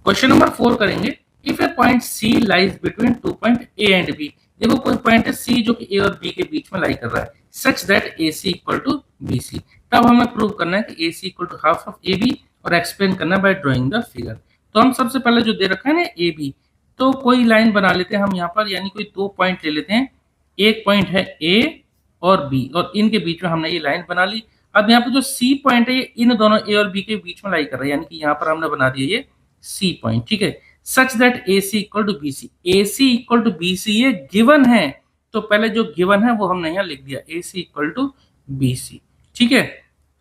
Question number 4 करेंगे। If a point C lies between two point A and B, देखो कोई point है सी जो कि ए और बी के बीच में लाई कर रहा है, such that A C equal to B C, तब हमें प्रूव करना है कि A C equal to half of A B और एक्सप्लेन करना है बाय ड्रॉइंग द फिगर। तो हम सबसे पहले जो दे रखा है ना ए बी, तो कोई लाइन बना लेते हैं हम यहाँ पर, यानी कोई दो पॉइंट ले लेते हैं। एक पॉइंट है ए और बी और इनके बीच में हमने ये लाइन बना ली। अब यहाँ पर जो सी पॉइंट है ये इन दोनों ए और बी के बीच में लाई कर रहा है, यानी कि यहाँ पर हमने बना दिया ये सी पॉइंट, ठीक है। Such that A C equal to B C, A C equal to B C ये गिवन है, तो पहले जो गिवन है वो हमने यहाँ लिख दिया A C equal to B C, ठीक है।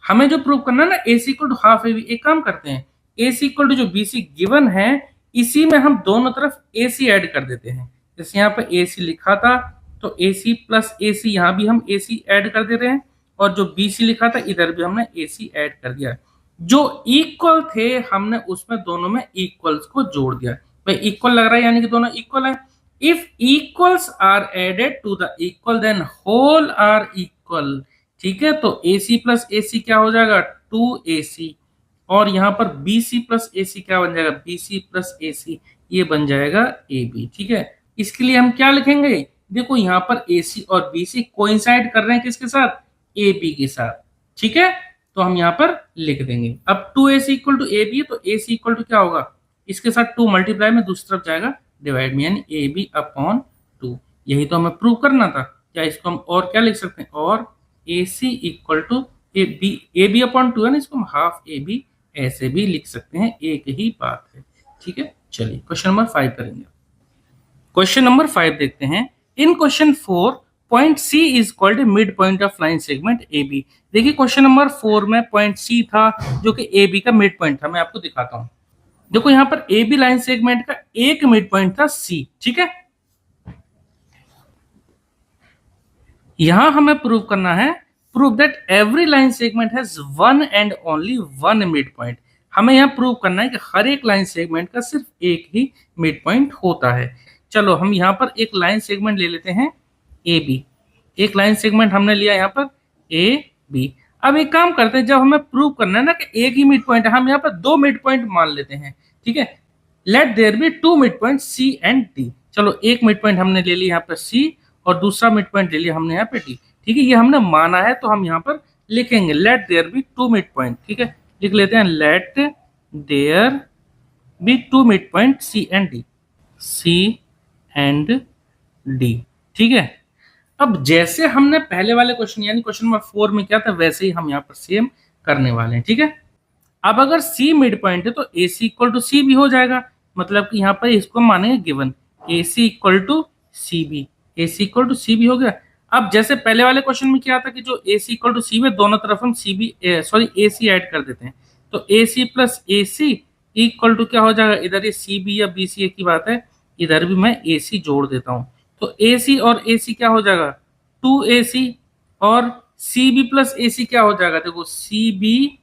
हमें जो प्रूव करना है ना A C equal to half A B, एक काम करते हैं, ए सी इक्वल टू जो बी सी गिवन है इसी में हम दोनों तरफ ए सी ऐड कर देते हैं। जैसे यहाँ पर ए सी लिखा था तो ए सी प्लस ए सी यहाँ भी हम ए सी ऐड कर दे रहे हैं, और जो बी सी लिखा था इधर भी हमने ए सी ऐड कर दिया। जो इक्वल थे हमने उसमें दोनों में इक्वल्स को जोड़ दिया। भाई इक्वल लग रहा है यानी कि दोनों इक्वल है। If equals are added to the equal then whole are equal, ठीक है। तो ए सी प्लस ए सी क्या हो जाएगा, टू ए सी, और यहाँ पर बी सी प्लस ए सी क्या बन जाएगा, बी सी प्लस ए सी, ये बन जाएगा ए बी, ठीक है। इसके लिए हम क्या लिखेंगे, देखो यहाँ पर ए सी और बी सी कोइंसाइड कर रहे हैं किसके साथ, ए बी के साथ, ठीक है। तो हम यहाँ पर लिख देंगे। अब two A C equal to A B, तो ए सी इक्वल टू क्या होगा, इसके साथ टू मल्टीप्लाई में दूसरी तरफ जाएगा डिवाइड में, यानी ए बी अपॉन टू। यही तो हमें प्रूव करना था। क्या इसको हम और क्या लिख सकते हैं, और A C equal to A B upon two है ना, इसको हम हाफ ए बी ऐसे भी लिख सकते हैं, एक ही बात है, ठीक है। चलिए क्वेश्चन नंबर 5 करेंगे। क्वेश्चन नंबर 5 देखते हैं। In question 4 point C is called mid point of line segment A B. देखिए क्वेश्चन नंबर 4 में पॉइंट सी था जो कि ए बी का मिड पॉइंट था। मैं आपको दिखाता हूं, देखो यहाँ पर ए बी लाइन सेगमेंट का एक मिड पॉइंट था सी, ठीक है। यहां हमें प्रूव करना है, prove that every line segment has one and only one mid point. हमें यहां प्रूव करना है कि हर एक लाइन सेगमेंट का सिर्फ एक ही मिड पॉइंट होता है। चलो हम यहाँ पर एक लाइन सेगमेंट ले लेते हैं ए बी, एक लाइन सेगमेंट हमने लिया यहाँ पर ए बी। अब एक काम करते हैं, जब हमें प्रूव करना है ना कि एक ही मिड पॉइंट है, हम यहाँ पर दो मिड पॉइंट मान लेते हैं, ठीक है। Let there be two mid point C and D. चलो एक मिड पॉइंट हमने ले लिया यहाँ पर सी और दूसरा मिड पॉइंट ले लिया हमने यहाँ पे डी, ठीक है। ये हमने माना है तो हम यहाँ पर लिखेंगे let there be two mid point, ठीक है। लिख लेते हैं let there be two mid point C and D, C and D, ठीक है। अब जैसे हमने पहले वाले क्वेश्चन यानी क्वेश्चन नंबर 4 में किया था वैसे ही हम यहाँ पर सेम करने वाले हैं, ठीक है। अब अगर सी मिड पॉइंट है तो ए सी इक्वल टू सी भी हो जाएगा, मतलब कि यहाँ पर इसको मानेंगे given A C equal to C B, A C equal to C B हो गया। अब जैसे पहले वाले क्वेश्चन में क्या था कि जो ए सी इक्वल टू सी में दोनों तरफ हम C B sorry A C add कर देते हैं, तो A C plus A C equal to क्या हो जाएगा, इधर ये सी बी या बी सी एक ही बात है, इधर भी मैं ए सी जोड़ देता हूं, तो ए सी और ए सी क्या हो जाएगा, टू ए सी, और सी बी प्लस ए सी क्या हो जाएगा, देखो सी बी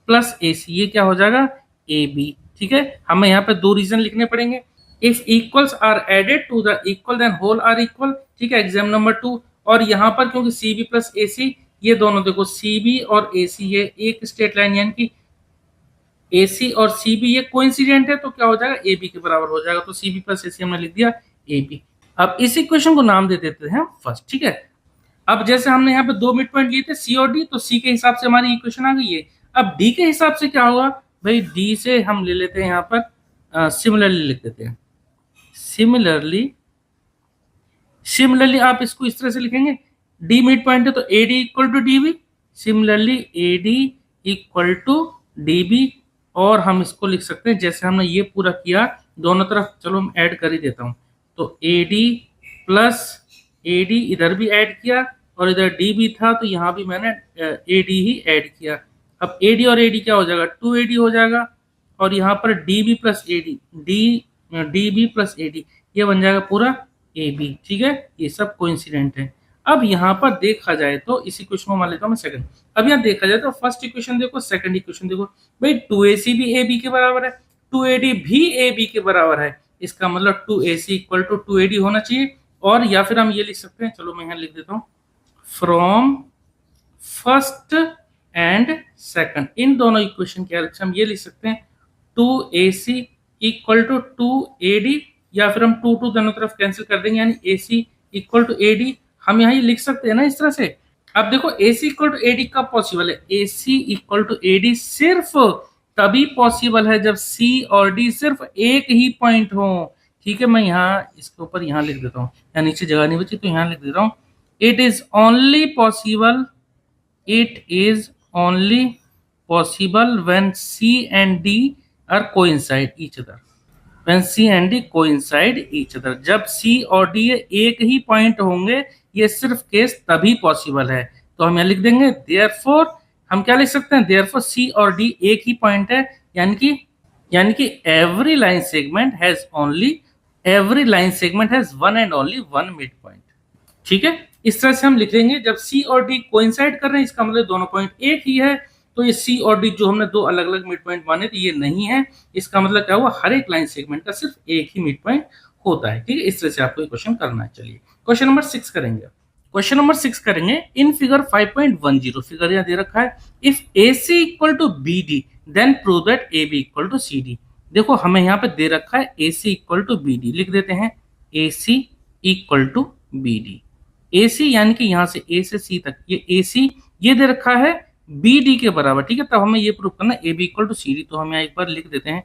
प्लस ए सी, ये क्या हो जाएगा ए बी, ठीक है। हमें यहाँ पे दो रीजन लिखने पड़ेंगे। If equals are added to the equal then whole are equal, ठीक है, एग्जाम नंबर 2। और यहाँ पर क्योंकि सी बी प्लस ए सी ये दोनों देखो सी बी और ए सी ये एक स्ट्रेट लाइन, यानी कि ए सी और सी बी ये कोइंसिडेंट है, तो क्या हो जाएगा ए बी के बराबर हो जाएगा, तो सी बी प्लस ए सी हमने लिख दिया ए बी। अब इस इक्वेशन को नाम दे देते हैं फर्स्ट, ठीक है। अब जैसे हमने यहाँ पे दो मिड पॉइंट लिए थे सी और डी, तो सी के हिसाब से हमारी इक्वेशन आ गई है। अब डी के हिसाब से क्या होगा भाई, डी से हम ले लेते हैं यहाँ पर सिमिलरली लिख देते हैं, सिमिलरली आप इसको इस तरह से लिखेंगे, डी मिड पॉइंट है तो A D equal to D B, similarly A D equal to D B. और हम इसको लिख सकते हैं जैसे हमने ये पूरा किया दोनों तरफ, चलो हम ऐड कर ही देता हूं, तो A D plus A D इधर भी ऐड किया और इधर डी भी था तो यहाँ भी मैंने ए डी ही ऐड किया। अब ए डी और ए डी क्या हो जाएगा, टू ए डी हो जाएगा, और यहाँ पर D B plus A D, D B plus A D, ये बन जाएगा पूरा ए बी, ठीक है। ये सब कोइंसिडेंट है। अब यहाँ पर देखा जाए तो इसी क्वेश्चन को मान लेता हूँ मैं सेकंड। अब यहाँ देखा जाए तो फर्स्ट इक्वेशन देखो, सेकंड इक्वेशन देखो, भाई टू ए सी भी ए बी के बराबर है, टू ए डी भी ए बी के बराबर है, इसका मतलब two A C equal to two A D होना चाहिए। और या फिर हम ये लिख सकते हैं, चलो मैं यहाँ लिख देता हूँ, फ्रॉम फर्स्ट एंड सेकंड, इन दोनों इक्वेशन के हम ये लिख सकते हैं two A C equal to 2AD, या फिर हम 2 दोनों तरफ कैंसिल कर देंगे, यानी AC इक्वल टू AD। हम यहाँ ये लिख सकते हैं ना इस तरह से। अब देखो AC इक्वल टू AD कब पॉसिबल है? AC इक्वल टू AD सिर्फ तभी पॉसिबल है जब C और D सिर्फ एक ही पॉइंट हो। ठीक है, मैं यहाँ इसके ऊपर यहाँ लिख देता हूँ, यहाँ नीचे जगह नहीं बची तो यहाँ लिख देता हूँ। It is only possible, it is only possible when C and D are coincide each other, when C and D coincide each other। जब C और D एक ही पॉइंट होंगे, ये सिर्फ केस तभी पॉसिबल है। तो हम यहाँ लिख देंगे therefore, हम क्या लिख सकते हैं? therefore C और D एक ही पॉइंट है, यानी कि every line segment has one and only one midpoint। ठीक है, इस तरह से हम लिख लेंगे। जब सी और डी कोइंसाइड कर रहे हैं, इसका मतलब दोनों पॉइंट एक ही है। तो ये सी और डी जो हमने दो अलग अलग मिड पॉइंट माने थे, ये नहीं है। इसका मतलब क्या हुआ? हर एक लाइन सेगमेंट का सिर्फ एक ही मिड पॉइंट होता है। ठीक है, इस तरह से आपको क्वेश्चन करना है। चलिए क्वेश्चन नंबर 6 करेंगे। क्वेश्चन नंबर 6 करेंगे। इन फिगर 5.10 फिगर यहाँ दे रखा है, if A C equal to B D then prove that A B equal to C D. देखो हमें यहाँ पे दे रखा है A C equal to B D, लिख देते हैं A C equal to B D. AC यानी कि यहाँ से A से C तक ये AC ये दे रखा है BD के बराबर। ठीक है, तब हमें ये प्रूव करना है AB इक्वल टू CD। तो हम यहाँ एक बार लिख देते हैं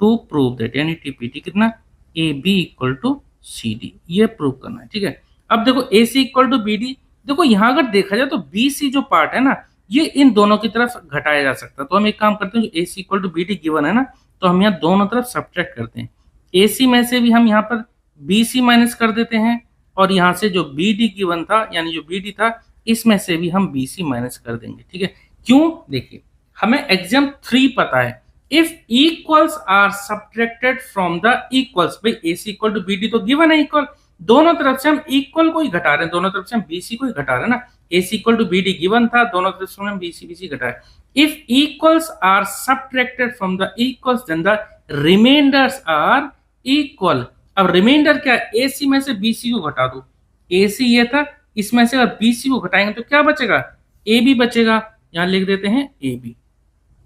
टू प्रूव दैट, यानी TPT कितना, AB इक्वल टू CD, ये प्रूव करना है। ठीक है, अब देखो AC इक्वल टू BD, देखो यहाँ अगर देखा जाए तो BC जो पार्ट है ना, ये इन दोनों की तरफ घटाया जा सकता है। तो हम एक काम करते हैं, जो AC equal to BD given है ना, तो हम यहाँ दोनों तरफ सब्ट्रैक्ट करते हैं। AC में से भी हम यहाँ पर BC माइनस कर देते हैं, और यहाँ से जो BD गिवन था, यानी जो BD था, इसमें से भी हम BC माइनस कर देंगे। ठीक है, क्यों? देखिए हमें एग्जाम 3 पता है, if equals are subtracted from the equals. भाई AC इक्वल टू BD तो गिवन है इक्वल, दोनों तरफ से हम इक्वल को ही घटा रहे हैं, दोनों तरफ से हम BC को ही घटा रहे हैं ना। AC equal to BD given था, दोनों तरफ से हम BC घटाए। If equals are subtracted from the equals then the reminders are equal. अब रिमाइंडर क्या है? AC में से BC को घटा दो। AC ये था, इसमें से अगर BC को घटाएंगे तो क्या बचेगा? AB बचेगा। यहां लिख देते हैं AB।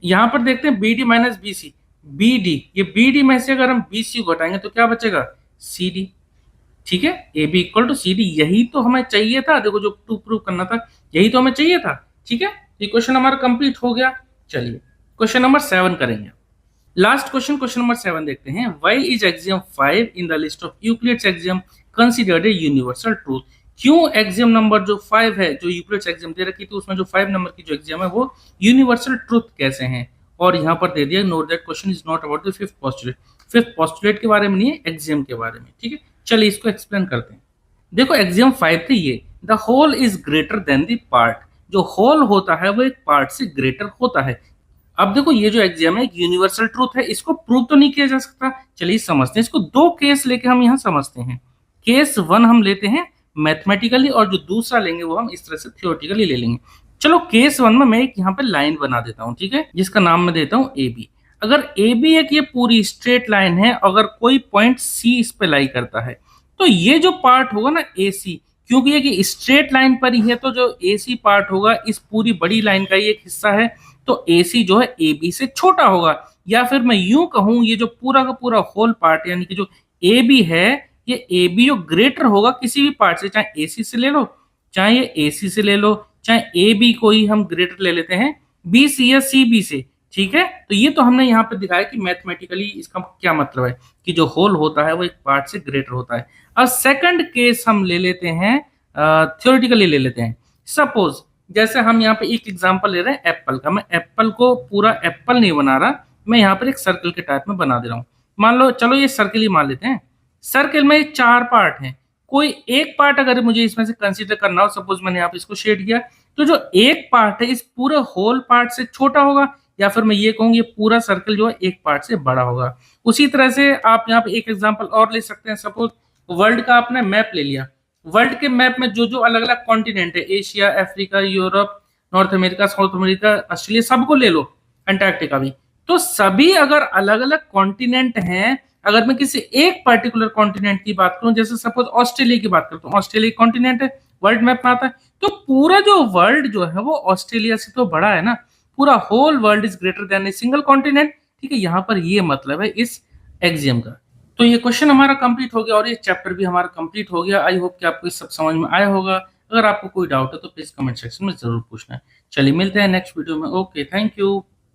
यहां पर देखते हैं BD माइनस BC, BD, ये BD में से अगर हम BC को घटाएंगे तो क्या बचेगा? CD। ठीक है, AB इक्वल टू CD, यही तो हमें चाहिए था। देखो जो टू प्रूव करना था, यही तो हमें चाहिए था। ठीक है, ये क्वेश्चन हमारा कंप्लीट हो गया। चलिए क्वेश्चन नंबर 7 करेंगे। लास्ट क्वेश्चन, क्वेश्चन नंबर 7 देखते हैं। Why is axiom 5 in the list of Euclid's axiom considered a universal truth? क्यों एक्सियम नंबर जो 5 है, जो यूक्लिड्स एक्सियम दे रखी थी, उसमें जो 5 नंबर की जो एक्सियम है वो यूनिवर्सल ट्रूथ कैसे हैं? और यहाँ पर दे दिया, note that question is not about the fifth postulate. Fifth postulate के बारे में नहीं है, एक्सियम के बारे में। ठीक है, चलिए इसको एक्सप्लेन करते हैं। देखो एक्सियम 5 थे ये, the whole is greater than the part. जो होल होता है वो एक पार्ट से ग्रेटर होता है। अब देखो ये जो एक्सियम है यूनिवर्सल ट्रूथ है, इसको प्रूव तो नहीं किया जा सकता। चलिए समझते हैं इसको। दो केस लेके हम यहाँ समझते हैं। केस 1 हम लेते हैं मैथमेटिकली, और जो दूसरा लेंगे वो हम इस तरह से थियोरेटिकली ले लेंगे। चलो केस 1 में मैं एक यहाँ पे लाइन बना देता हूँ, ठीक है, जिसका नाम मैं देता हूँ AB। अगर AB एक ये पूरी स्ट्रेट लाइन है, अगर कोई पॉइंट C इस पे लाई करता है, तो ये जो पार्ट होगा ना AC, क्योंकि ये कि स्ट्रेट लाइन पर ही है, तो जो AC पार्ट होगा इस पूरी बड़ी लाइन का ही एक हिस्सा है, तो AC जो है AB से छोटा होगा। या फिर मैं यूं कहूं, ये जो पूरा का पूरा होल पार्ट, यानी कि जो AB है, ये AB जो ग्रेटर होगा किसी भी पार्ट से, चाहे AC से ले लो, चाहे ये AC से ले लो, चाहे AB को ही हम ग्रेटर ले लेते हैं BC या CB से। ठीक है, तो ये तो हमने यहाँ पे दिखाया कि मैथमेटिकली इसका क्या मतलब है, कि जो होल होता है वो एक पार्ट से ग्रेटर होता है। अब सेकंड केस हम ले लेते हैं, थ्योरेटिकली ले लेते हैं। सपोज जैसे हम यहाँ पे एक एग्जांपल ले रहे हैं एप्पल का। मैं एप्पल को पूरा एप्पल नहीं बना रहा, मैं यहाँ पर एक सर्कल के टाइप में बना दे रहा हूँ। मान लो, चलो ये सर्कल ही मान लेते हैं। सर्कल में 4 पार्ट हैं, कोई एक पार्ट अगर मुझे इसमें से कंसीडर करना हो, सपोज मैंने यहाँ पे इसको शेड किया, तो जो एक पार्ट है इस पूरे होल पार्ट से छोटा होगा, या फिर मैं ये कहूँ ये पूरा सर्कल जो है एक पार्ट से बड़ा होगा। उसी तरह से आप यहाँ पे एक एग्जांपल और ले सकते हैं। सपोज वर्ल्ड का आपने मैप ले लिया, वर्ल्ड के मैप में जो जो अलग अलग कॉन्टिनेंट है, Asia, Africa, Europe, north America, south America, Australia, सबको ले लो, अंटार्कटिका भी, तो सभी अगर अलग अलग कॉन्टिनेंट हैं, अगर मैं किसी एक पर्टिकुलर कॉन्टिनेंट की बात करूं, जैसे सपोज ऑस्ट्रेलिया की बात करूं, तो ऑस्ट्रेलिया कॉन्टिनेंट है, वर्ल्ड मैप में आता है, तो पूरा जो वर्ल्ड जो है वो ऑस्ट्रेलिया से तो बड़ा है ना। पूरा whole world is greater than a single continent. ठीक है, यहाँ पर ये मतलब है इस एक्सियम का। तो ये क्वेश्चन हमारा कंप्लीट हो गया और ये चैप्टर भी हमारा कंप्लीट हो गया। आई होप कि आपको ये सब समझ में आया होगा। अगर आपको कोई डाउट है तो प्लीज कमेंट सेक्शन में जरूर पूछना है। चलिए मिलते हैं नेक्स्ट वीडियो में। Okay, thank you.